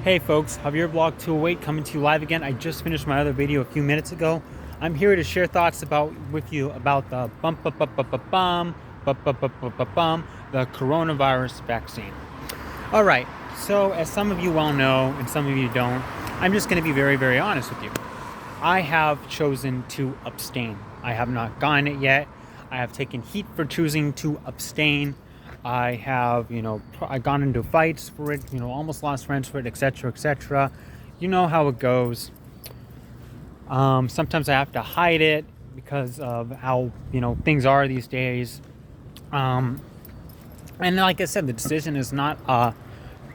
Hey folks, Javier Blog 208 coming to you live again. I just finished my other video a few minutes ago. I'm here to share thoughts with you about the the coronavirus vaccine. All right, so as some of you well know and some of you don't, I'm just going to be very, very honest with you. I have chosen to abstain. I have not gotten it yet. I have taken heat for choosing to abstain. I have, I gone into fights for it, almost lost friends for it, etc., etc. You know how it goes. Sometimes I have to hide it because of how, things are these days. And like I said, the decision is not a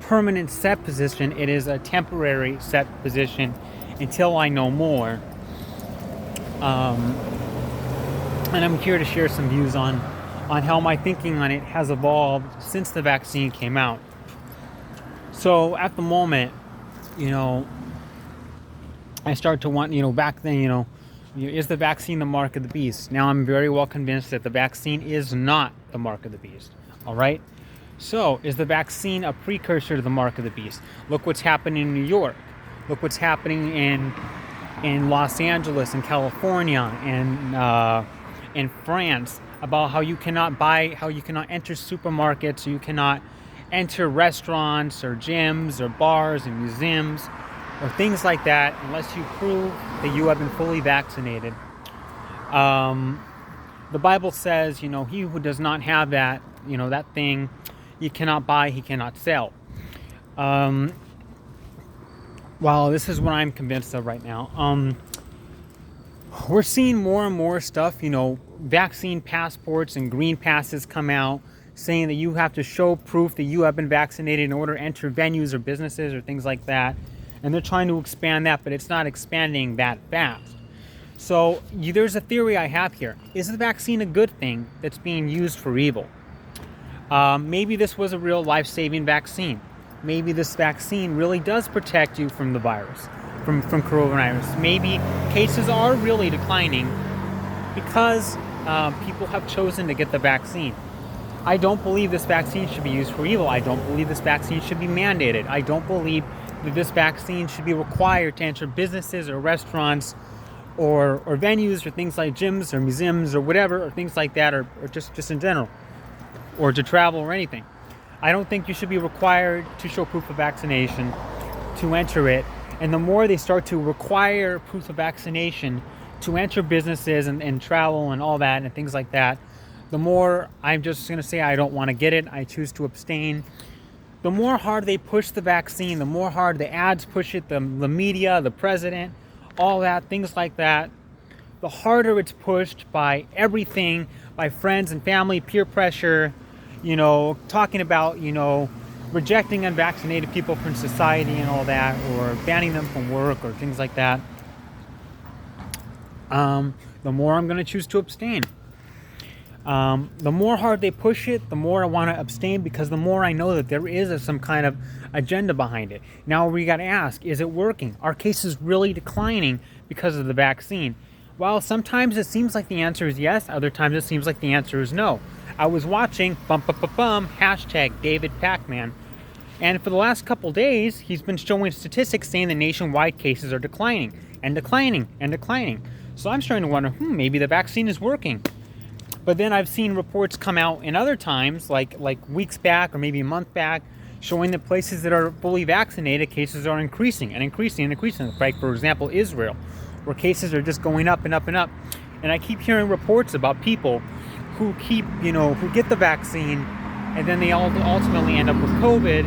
permanent set position. It is a temporary set position until I know more. And I'm here to share some views on how my thinking on it has evolved since the vaccine came out. So at the moment, I start to want, back then, is the vaccine the mark of the beast? Now I'm very well convinced that the vaccine is not the mark of the beast. All right. So is the vaccine a precursor to the mark of the beast? Look what's happening in New York. Look what's happening in Los Angeles, in California, and in France, about how you cannot enter supermarkets, or you cannot enter restaurants or gyms or bars and museums or things like that unless you prove that you have been fully vaccinated. The Bible says, he who does not have that, that thing, he cannot buy, he cannot sell. Well, this is what I'm convinced of right now. We're seeing more and more stuff, vaccine passports and green passes come out saying that you have to show proof that you have been vaccinated in order to enter venues or businesses or things like that. And they're trying to expand that, but it's not expanding that fast. So there's a theory I have here. Is the vaccine a good thing that's being used for evil? Maybe this was a real life-saving vaccine. Maybe this vaccine really does protect you from the virus, from coronavirus. Maybe cases are really declining because people have chosen to get the vaccine. I don't believe this vaccine should be used for evil. I don't believe this vaccine should be mandated. I don't believe that this vaccine should be required to enter businesses or restaurants or venues or things like gyms or museums or whatever, or things like that, or just in general, or to travel or anything. I don't think you should be required to show proof of vaccination to enter it. And the more they start to require proof of vaccination to enter businesses and travel and all that and things like that, the more I'm just going to say I don't want to get it. I choose to abstain. The more hard they push the vaccine, the more hard the ads push it, the media, the president, all that, things like that, the harder it's pushed by everything, by friends and family, peer pressure, talking about, rejecting unvaccinated people from society and all that, or banning them from work or things like that, the more I'm going to choose to abstain. The more hard they push it, the more I want to abstain, because the more I know that there is some kind of agenda behind it. Now we got to ask, is it working? Are cases really declining because of the vaccine? Well, sometimes it seems like the answer is yes. Other times it seems like the answer is no. I was watching hashtag David Pacman. And for the last couple days, he's been showing statistics saying the nationwide cases are declining and declining and declining. So I'm starting to wonder, maybe the vaccine is working. But then I've seen reports come out in other times, like weeks back or maybe a month back, showing that places that are fully vaccinated, cases are increasing and increasing and increasing. Like, for example, Israel, where cases are just going up and up and up. And I keep hearing reports about people who who get the vaccine, and then they all ultimately end up with COVID,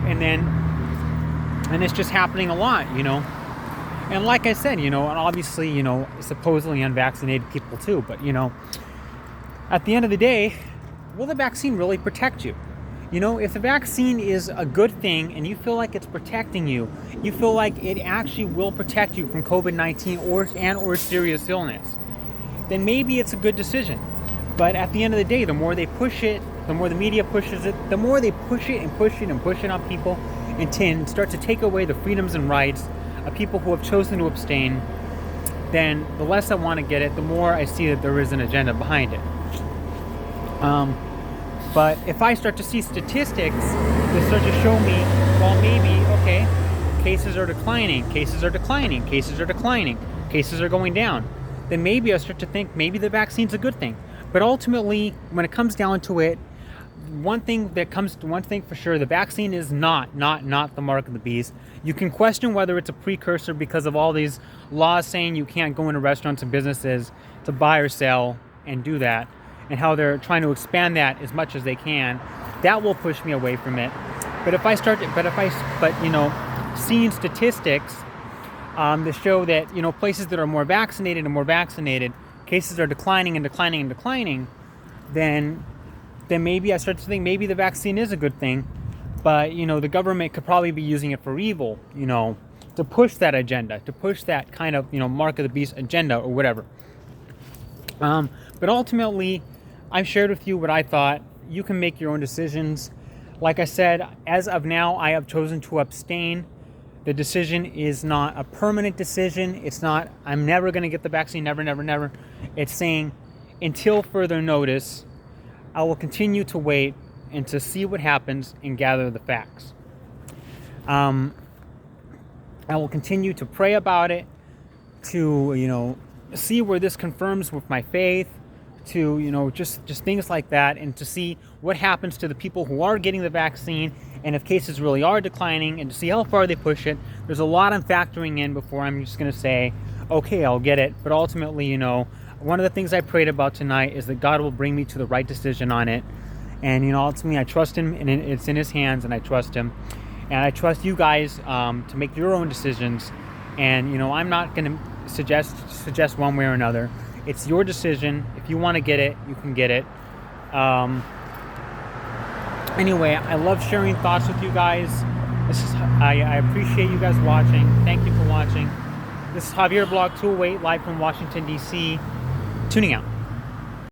and it's just happening a lot, And like I said, and obviously, supposedly unvaccinated people too, but at the end of the day, will the vaccine really protect you? If the vaccine is a good thing and you feel like it's protecting you, you feel like it actually will protect you from COVID-19 or serious illness, then maybe it's a good decision. But at the end of the day, the more they push it, the more the media pushes it, the more they push it and push it and push it on people and start to take away the freedoms and rights of people who have chosen to abstain, then the less I want to get it, the more I see that there is an agenda behind it. But if I start to see statistics that start to show me, well, maybe, okay, cases are declining, cases are declining, cases are declining, cases are going down, then maybe I start to think maybe the vaccine's a good thing. But ultimately, when it comes down to it, one thing for sure, the vaccine is not the mark of the beast. You can question whether it's a precursor because of all these laws saying you can't go into restaurants and businesses to buy or sell and do that, and how they're trying to expand that as much as they can. That will push me away from it. But seeing statistics that show that places that are more vaccinated and more vaccinated, cases are declining and declining and declining, then maybe I start to think maybe the vaccine is a good thing, but the government could probably be using it for evil, to push that agenda, to push that kind of mark of the beast agenda or whatever. But ultimately, I've shared with you what I thought. You can make your own decisions. Like I said, as of now, I have chosen to abstain. The decision is not a permanent decision. It's not, I'm never going to get the vaccine, never, never, never. It's saying, until further notice, I will continue to wait and to see what happens and gather the facts. I will continue to pray about it, to, see where this confirms with my faith, to, just things like that, and to see what happens to the people who are getting the vaccine, and if cases really are declining, and to see how far they push it. There's a lot I'm factoring in before I'm just going to say, okay, I'll get it. But ultimately, one of the things I prayed about tonight is that God will bring me to the right decision on it. And, ultimately, I trust Him, and it's in His hands, and I trust Him. And I trust you guys to make your own decisions. And, I'm not going to suggest one way or another. It's your decision. If you want to get it, you can get it. Anyway, I love sharing thoughts with you guys. I appreciate you guys watching. Thank you for watching. This is Javier Blog 208 live from Washington, D.C. Tuning out.